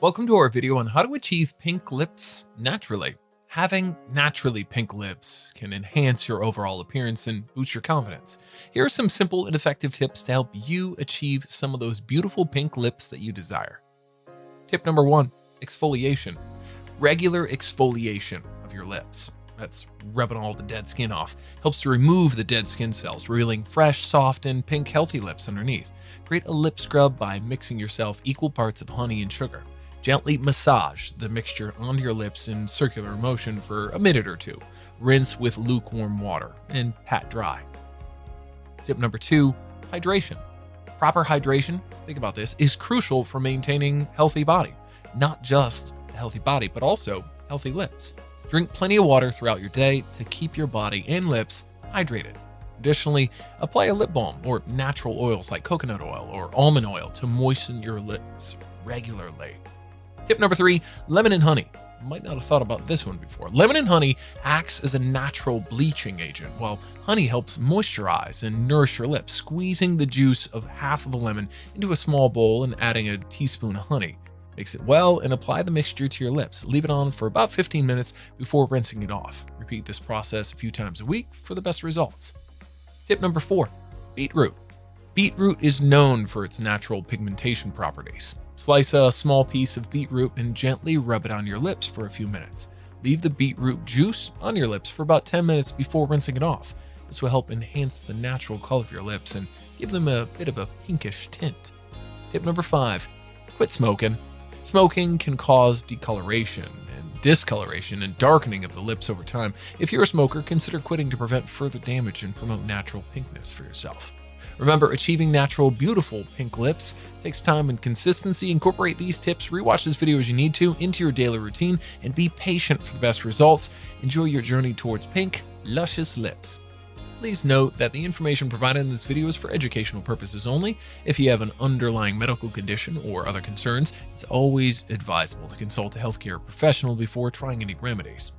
Welcome to our video on how to achieve pink lips naturally. Having naturally pink lips can enhance your overall appearance and boost your confidence. Here are some simple and effective tips to help you achieve some of those beautiful pink lips that you desire. Tip number 1, exfoliation. Regular exfoliation of your lips. That's rubbing all the dead skin off. Helps to remove the dead skin cells, revealing fresh, soft, and pink healthy lips underneath. Create a lip scrub by mixing yourself equal parts of honey and sugar. Gently massage the mixture onto your lips in circular motion for a minute or two. Rinse with lukewarm water and pat dry. Tip number 2, hydration. Proper hydration, think about this, is crucial for maintaining healthy body. Not just a healthy body, but also healthy lips. Drink plenty of water throughout your day to keep your body and lips hydrated. Additionally, apply a lip balm or natural oils like coconut oil or almond oil to moisten your lips regularly. Tip number 3, lemon and honey. You might not have thought about this one before. Lemon and honey acts as a natural bleaching agent, while honey helps moisturize and nourish your lips. Squeezing the juice of half of a lemon into a small bowl and adding a teaspoon of honey. Mix it well and apply the mixture to your lips. Leave it on for about 15 minutes before rinsing it off. Repeat this process a few times a week for the best results. Tip number 4, beetroot. Beetroot is known for its natural pigmentation properties. Slice a small piece of beetroot and gently rub it on your lips for a few minutes. Leave the beetroot juice on your lips for about 10 minutes before rinsing it off. This will help enhance the natural color of your lips and give them a bit of a pinkish tint. Tip number 5, quit smoking. Smoking can cause decoloration and discoloration and darkening of the lips over time. If you're a smoker, consider quitting to prevent further damage and promote natural pinkness for yourself. Remember, achieving natural, beautiful pink lips takes time and consistency. Incorporate these tips, rewatch this video as you need to, into your daily routine, and be patient for the best results. Enjoy your journey towards pink, luscious lips. Please note that the information provided in this video is for educational purposes only. If you have an underlying medical condition or other concerns, it's always advisable to consult a healthcare professional before trying any remedies.